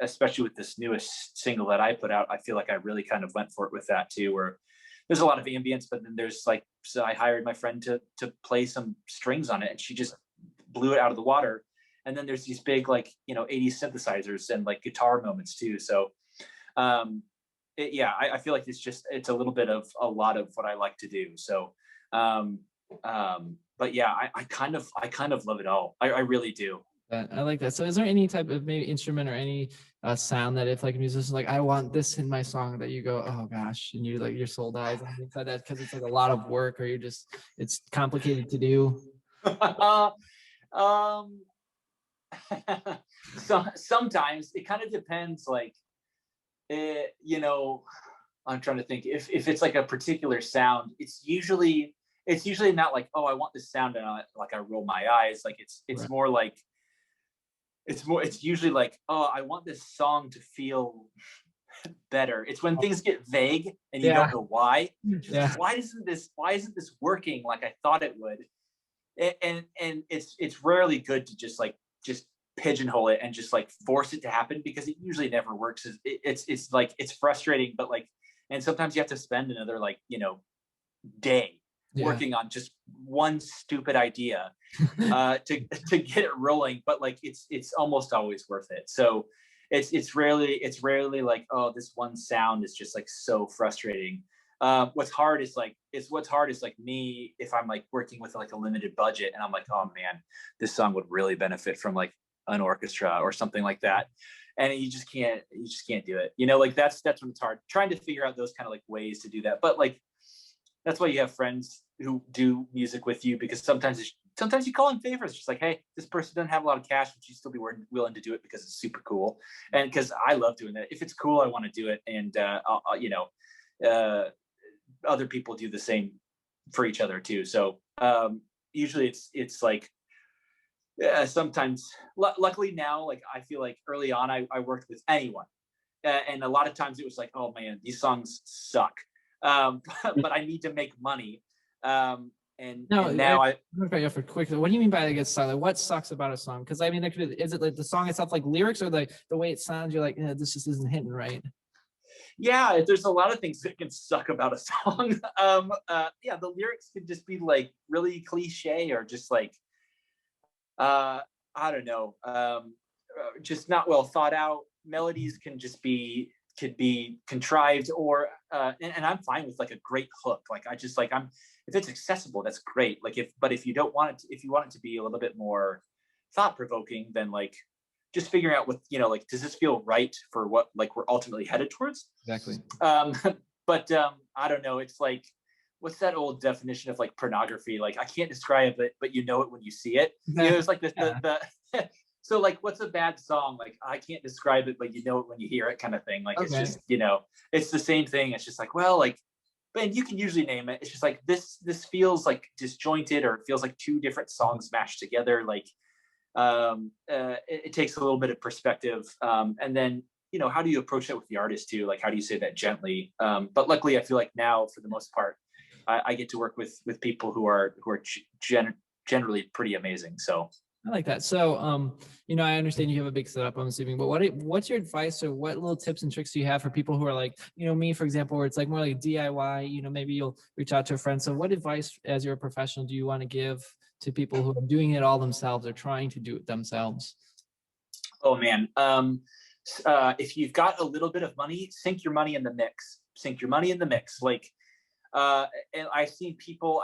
this newest single that I put out, I feel like I really kind of went for it with that too, where there's a lot of ambience, but then there's like, so I hired my friend to play some strings on it, and she just blew it out of the water. And then there's these big like 80s synthesizers and like guitar moments too. So I feel like it's a little bit of a lot of what I like to do. So but yeah, I kind of love it all. I really do. I like that. So is there any type of maybe instrument or any sound that if like a musician's like, I want this in my song, that you go, oh gosh, and you like your soul dies and things like that, because it's like a lot of work, or it's complicated to do? So sometimes it kind of depends, like I'm trying to think, if it's like a particular sound, it's usually not like, oh, I want this sound, and I roll my eyes. Like it's right. More like it's usually like, oh, I want this song to feel better. It's when things get vague and you don't know why. Why isn't this working like I thought it would? And it's rarely good to just pigeonhole it and just like force it to happen, because it usually never works. It's like, it's frustrating, but like, and sometimes you have to spend another day working on just one stupid idea to get it rolling, but like it's almost always worth it. So it's rarely like, oh, this one sound is just like so frustrating. What's hard is me, if I'm like working with like a limited budget, and I'm like, oh man, this song would really benefit from like an orchestra or something like that, and you just can't do it. Like that's when it's hard, trying to figure out those kind of like ways to do that. But like, that's why you have friends who do music with you, because sometimes you call in favors, just like, hey, this person doesn't have a lot of cash, but you still be willing to do it because it's super cool, and because I love doing that. If it's cool, I want to do it, and other people do the same for each other too. So usually it's like, sometimes, luckily now, like I feel like early on I worked with anyone, and a lot of times it was like, oh man, these songs suck, but I need to make money, No, and now I okay, for quick. What do you mean by it gets silent? What sucks about a song? Because I mean, there could be, is it like the song itself, like lyrics, or the way it sounds? You're like, this just isn't hitting right. yeah, there's a lot of things that can suck about a song. Yeah, the lyrics could just be like really cliche or just like I don't know, just not well thought out. Melodies can just be could be contrived or and I'm fine with like a great hook. Like I just like I'm if it's accessible, that's great. Like if you don't want it if you want it to be a little bit more thought provoking, then like just figuring out what like does this feel right for what like we're ultimately headed towards. Exactly. um but I don't know, it's like what's that old definition of like pornography? Like I can't describe it, but you know it when you see it. It's like the so like what's a bad song? Like I can't describe it, but you know it when you hear it, kind of thing. Like it's just it's the same thing. It's just like well like, and you can usually name it. It's just like this feels like disjointed, or it feels like two different songs mashed together. Like it takes a little bit of perspective, and then how do you approach it with the artist too? Like how do you say that gently? But luckily, I feel like now for the most part, I get to work with people who are generally pretty amazing. So I like that. So, I understand you have a big setup, I'm assuming, but what's your advice, or what little tips and tricks do you have for people who are like, me, for example, where it's like more like DIY, maybe you'll reach out to a friend. So what advice as you're a professional do you want to give to people who are doing it all themselves or trying to do it themselves? Oh man. If you've got a little bit of money, sink your money in the mix. Sink your money in the mix. Like, and I've seen people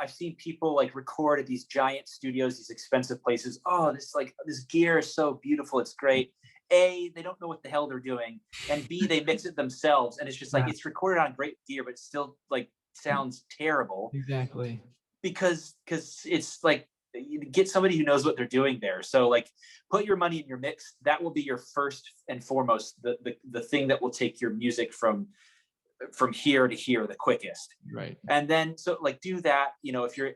like record at these giant studios, these expensive places. Oh, this gear is so beautiful. It's great. A, they don't know what the hell they're doing. And B, they mix it themselves. And it's just like, it's recorded on great gear, but it still like sounds terrible. Exactly. Because it's like, you get somebody who knows what they're doing there. So like put your money in your mix. That will be your first and foremost, the thing that will take your music from here to here the quickest. Right. And then so like do that, if you're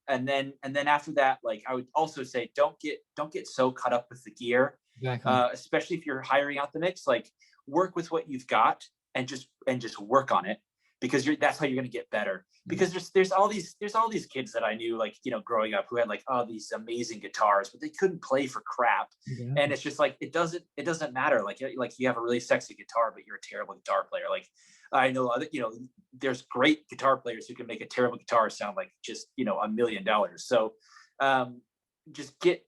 and then after that, like I would also say don't get so caught up with the gear. Exactly. Especially if you're hiring out the mix, like work with what you've got and just work on it, because that's how you're going to get better. Because there's all these kids that I knew, like growing up, who had like these amazing guitars, but they couldn't play for crap. Yeah. And it's just like it doesn't matter. Like you have a really sexy guitar, but you're a terrible guitar player. Like I know there's great guitar players who can make a terrible guitar sound like just $1 million. So just get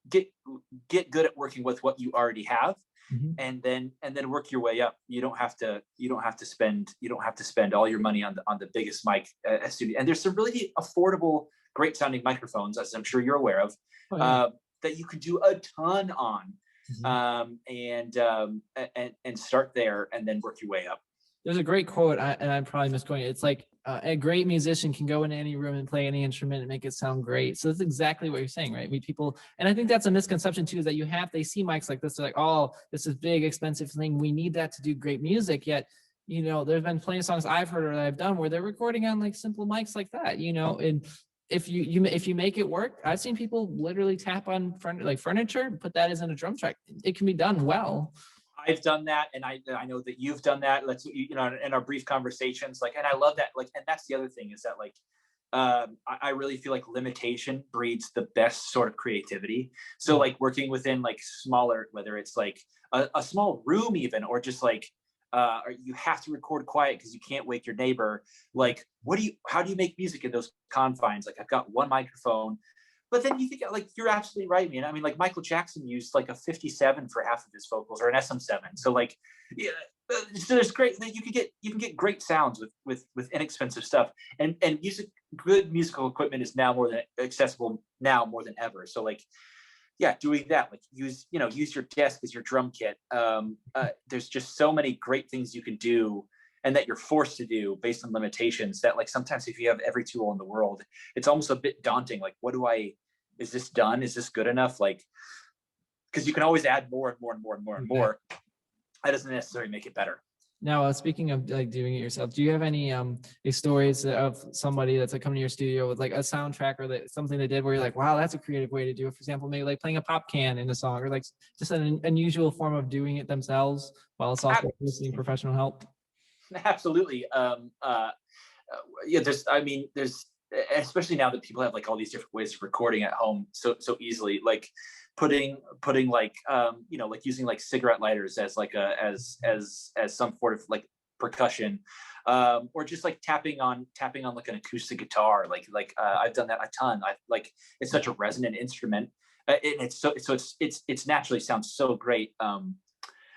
good at working with what you already have. Mm-hmm. and then work your way up. You don't have to spend all your money on the biggest mic studio. And there's some really affordable, great sounding microphones, as I'm sure you're aware of, that you could do a ton on. Mm-hmm. And start there and then work your way up. There's a great quote, and I'm probably misquoting it. It's like a great musician can go into any room and play any instrument and make it sound great. So that's exactly what you're saying, right? People, and I think that's a misconception too, is that they see mics like this, they're like, oh, this is big, expensive thing. We need that to do great music. Yet, there's been plenty of songs I've heard or that I've done where they're recording on like simple mics like that, and if you make it work, I've seen people literally tap on furniture, put that as in a drum track. It can be done well. I've done that, and I know that you've done that. Let's in our brief conversations, like, and I love that. Like, and that's the other thing is that like, I really feel like limitation breeds the best sort of creativity. So like working within like smaller, whether it's like a small room even, or just like, or you have to record quiet because you can't wake your neighbor. Like, how do you make music in those confines? Like I've got one microphone. But then you think like you're absolutely right, man. I mean, like Michael Jackson used like a 57 for half of his vocals, or an SM7. So like, yeah, so there's great. You can get great sounds with inexpensive stuff. And good musical equipment is now more than accessible now more than ever. So like, yeah, doing that, like use your desk as your drum kit. There's just so many great things you can do, and that you're forced to do based on limitations, that like sometimes if you have every tool in the world, it's almost a bit daunting. Like, is this done? Is this good enough? Like, because you can always add more and more and more and more and more. That doesn't necessarily make it better. Now, speaking of like doing it yourself, do you have any stories of somebody that's like coming to your studio with like a soundtrack or something they did where you're like, wow, that's a creative way to do it? For example, maybe like playing a pop can in a song, or like just an unusual form of doing it themselves while it's also listening professional help. Absolutely. Yeah, there's especially now that people have like all these different ways of recording at home so easily, like putting like like using like cigarette lighters as like a as some sort of like percussion, or just like tapping on like an acoustic guitar, I've done that a ton. I like, it's such a resonant instrument, and it's naturally sounds so great,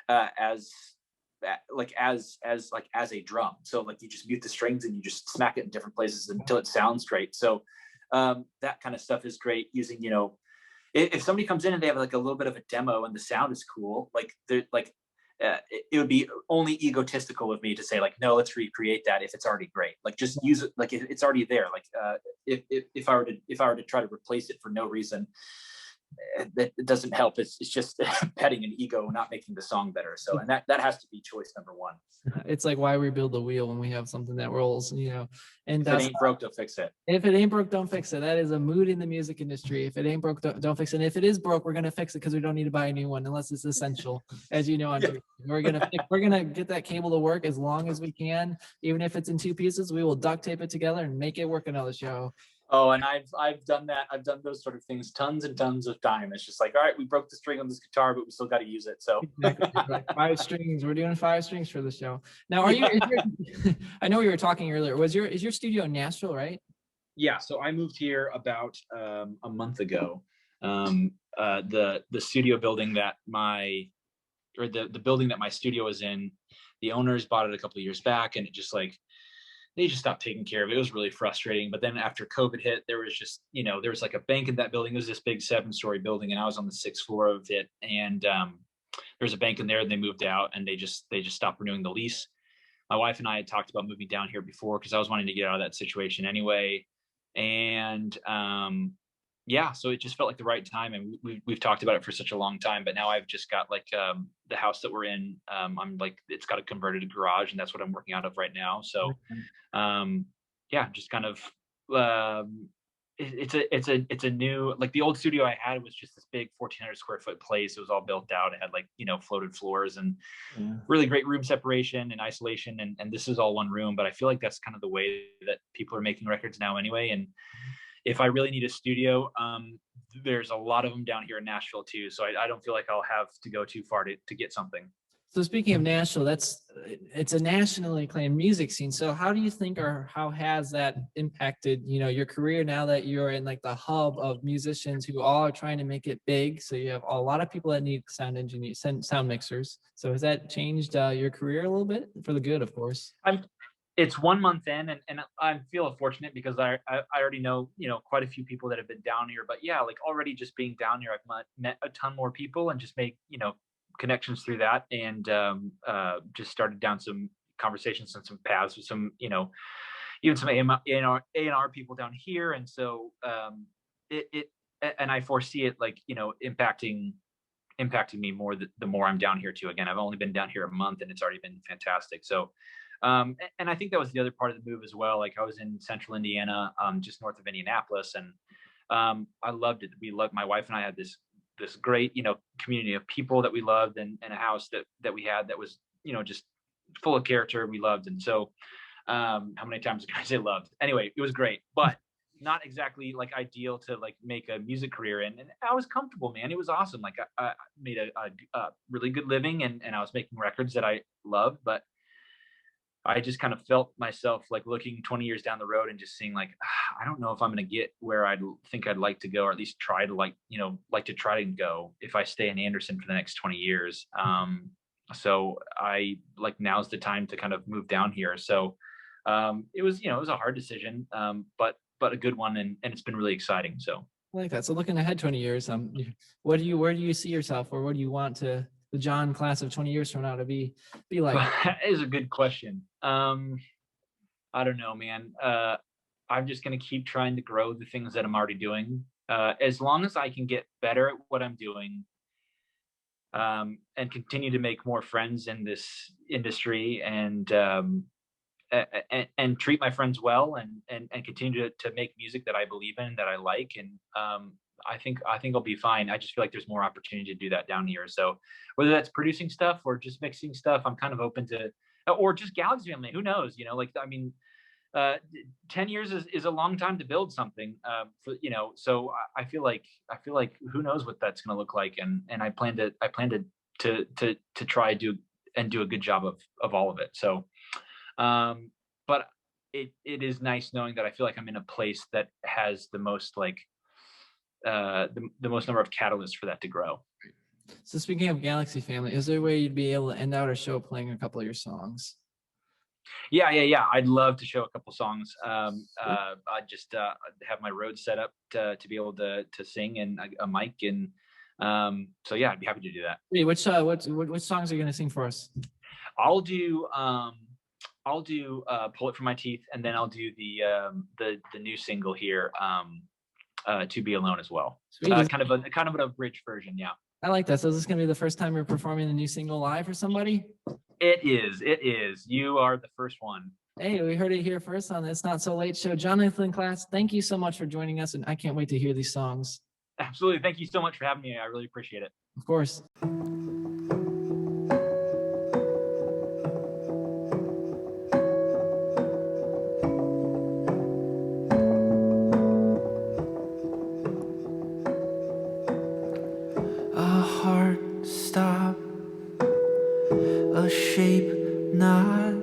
as as a drum. So like you just mute the strings and you just smack it in different places until it sounds great. So that kind of stuff is great. Using, if somebody comes in and they have like a little bit of a demo and the sound is cool, like they're like, it would be only egotistical of me to say like, no, let's recreate that if it's already great. Like just use it like it's already there. Like if I were to try to replace it for no reason, that it doesn't help. It's just petting an ego, not making the song better. So, and that has to be choice number one. It's like, why rebuild the wheel when we have something that rolls, and If that's, it ain't broke, don't fix it. if it ain't broke, don't fix it. That is a mood in the music industry. If it ain't broke, don't fix it. And if it is broke, we're gonna fix it because we don't need to buy a new one unless it's essential. As you know, we're gonna get that cable to work as long as we can, even if it's in two pieces. We will duct tape it together and make it work another show. Oh, and I've done that. I've done those sort of things tons and tons of time. It's just like, all right, we broke the string on this guitar, but we still got to use it. So exactly. Like 5 strings. We're doing 5 strings for the show. Now, are you? I know we were talking earlier. Is your studio in Nashville, right? Yeah. So I moved here about a month ago. The studio building that the building that my studio is in, the owners bought it a couple of years back, and it just like, they just stopped taking care of it. It was really frustrating. But then after COVID hit, there was just, there was like a bank in that building. It was this big 7-story building, and I was on the 6th floor of it. And there's a bank in there, and they moved out, and they just stopped renewing the lease. My wife and I had talked about moving down here before because I was wanting to get out of that situation anyway. And yeah, so it just felt like the right time, and we've talked about it for such a long time. But now I've just got like the house that we're in. I'm like, it's got a converted garage, and that's what I'm working out of right now. So yeah, just kind of it's a new, like the old studio I had was just this big 1,400 square foot place. It was all built out. It had like floated floors and really great room separation and isolation. And this is all one room. But I feel like that's kind of the way that people are making records now anyway. And if I really need a studio, there's a lot of them down here in Nashville too. So I don't feel like I'll have to go too far to get something. So speaking of Nashville, it's a nationally acclaimed music scene. So how do you think, or how has that impacted, your career now that you're in like the hub of musicians who all are trying to make it big? So you have a lot of people that need sound engineers, sound mixers. So has that changed your career a little bit for the good, of course? It's 1 month in, and I feel fortunate because I already know, quite a few people that have been down here. But yeah, like already just being down here, I've met a ton more people and just make, connections through that, and just started down some conversations and some paths with some, even some A&R people down here. And so and I foresee it like, impacting me more the more I'm down here too. Again, I've only been down here a month and it's already been fantastic. So and I think that was the other part of the move as well. Like I was in central Indiana, just north of Indianapolis, and I loved it. My wife and I had this great, community of people that we loved, and a house that we had that was, just full of character we loved. And so how many times can I say loved? Anyway, it was great, but not exactly like ideal to like make a music career in. And I was comfortable, man. It was awesome. Like I made a really good living, and I was making records that I loved, but I just kind of felt myself like looking 20 years down the road and just seeing like, I don't know if I'm going to get where I think I'd like to go, or at least try to try to go if I stay in Anderson for the next 20 years. So I like, now's the time to kind of move down here. So it was a hard decision, but a good one. And it's been really exciting. So I like that. So looking ahead 20 years, where do you see yourself, or what do you want the John class of 20 years from now to be like? That is a good question. I don't know, man. I'm just going to keep trying to grow the things that I'm already doing. As long as I can get better at what I'm doing, and continue to make more friends in this industry, and treat my friends well, and continue to make music that I believe in, that I like. And I think I'll be fine. I just feel like there's more opportunity to do that down here. So whether that's producing stuff or just mixing stuff, I'm kind of open to, or just Galaxy Family, who knows, 10 years is a long time to build something, so I feel like who knows what that's going to look like, and I plan to try do a good job of all of it. So but it is nice knowing that I feel like I'm in a place that has the most the most number of catalysts for that to grow. So speaking of Galaxy Family, is there a way you'd be able to end out a show playing a couple of your songs? Yeah. I'd love to show a couple songs. I just have my Rode set up to be able to sing, and a mic, and so yeah, I'd be happy to do that. Hey, which songs are you gonna sing for us? I'll do Pull It From My Teeth, and then I'll do the new single here, To Be Alone as well. Sweet. Kind of an abridged version, yeah. I like that. So is this gonna be the first time you're performing the new single live for somebody? It is. You are the first one. Hey, we heard it here first on the It's Not So Late show. Jonathan Class, thank you so much for joining us, and I can't wait to hear these songs. Absolutely. Thank you so much for having me. I really appreciate it. Of course. A heart stop, a shape not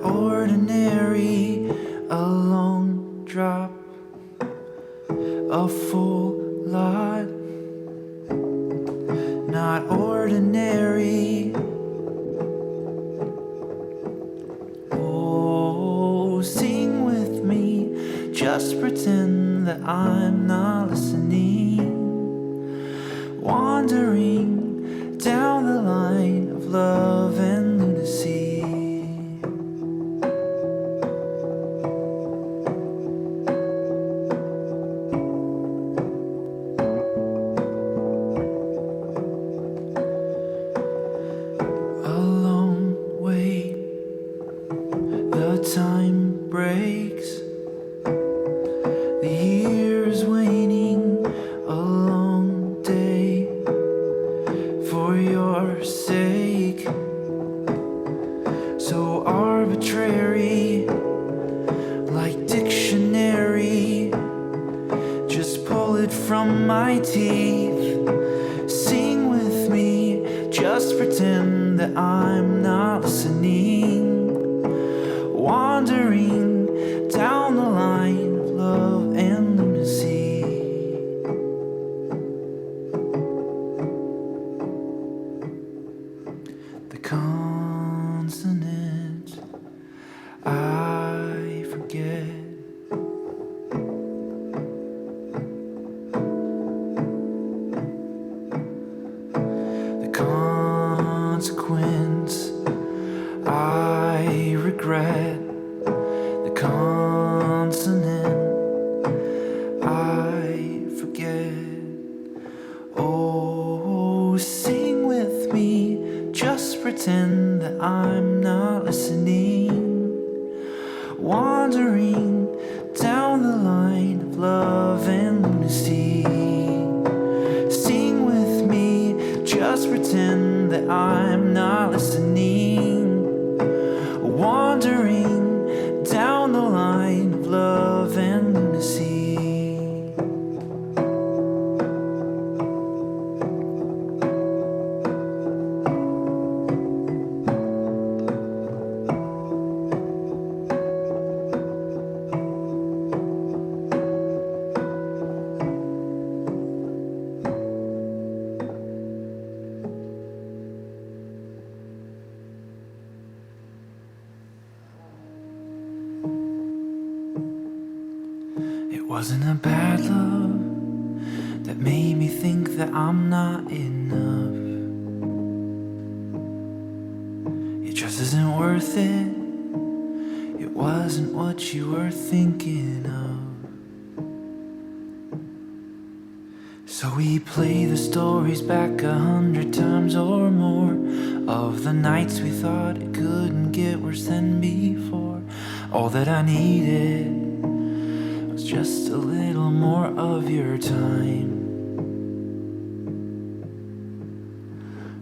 ordinary, a long drop, a full lot, not ordinary. Oh, sing with me, just pretend that I'm not listening, wandering down the line of love and lunacy. A long wait, the time breaks, the years waning, a long day for your sake, so arbitrary, like dictionary, just pull it from my teeth, sing with me, just pretend that I'm not listening, wandering down the line of love and lunacy. The consonant I forget, the consequence I regret, the consonant I forget. Oh, sing with me, just pretend that I'm not listening, wandering down the line of love and lunacy. Sing with me, just pretend that I'm not listening, wandering down the line of love and lunacy. It wasn't a bad love that made me think that I'm not enough. It just isn't worth it. It wasn't what you were thinking of. So we play the stories back 100 times or more, of the nights we thought it couldn't get worse than before. All that I needed was just a little more of your time.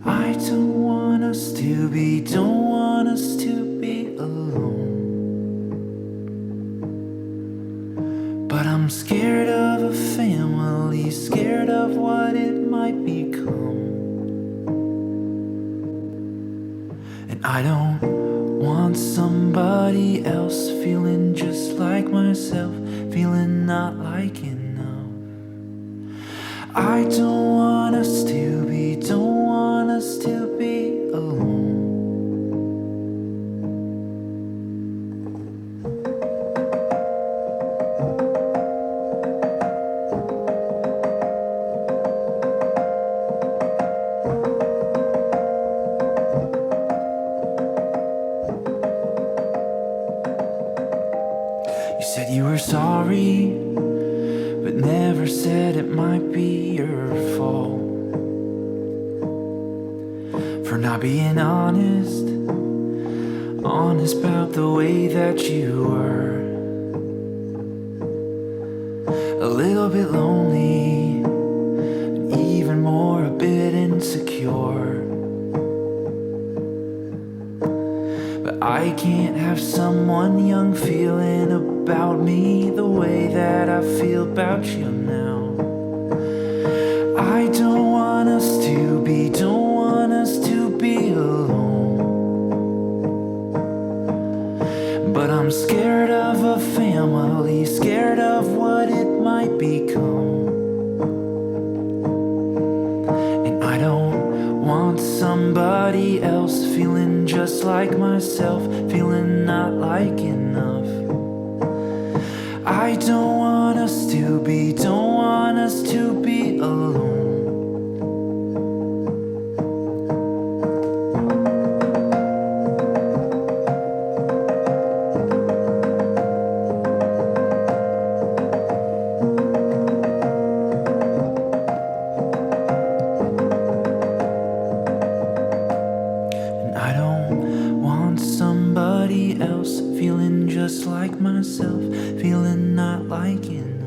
I don't want us to be alone. But I'm scared of a family, scared of what it might become. And I don't want somebody else feeling just like myself, feeling not like enough. I don't want us to be, don't want us to be alone. You said you were sorry, but never said it might be your fault for not being honest about the way that you were. A little bit lonely, and even more a bit insecure. But I can't have someone young feeling about me the way that I feel about you now. I don't want us to be, don't want us to be alone. But I'm scared of a family, scared of what it might become. And I don't want somebody else feeling just like myself, feeling not like enough. I don't want us to be, don't want us to be alone. I don't want somebody else feeling just like myself, feeling not like enough.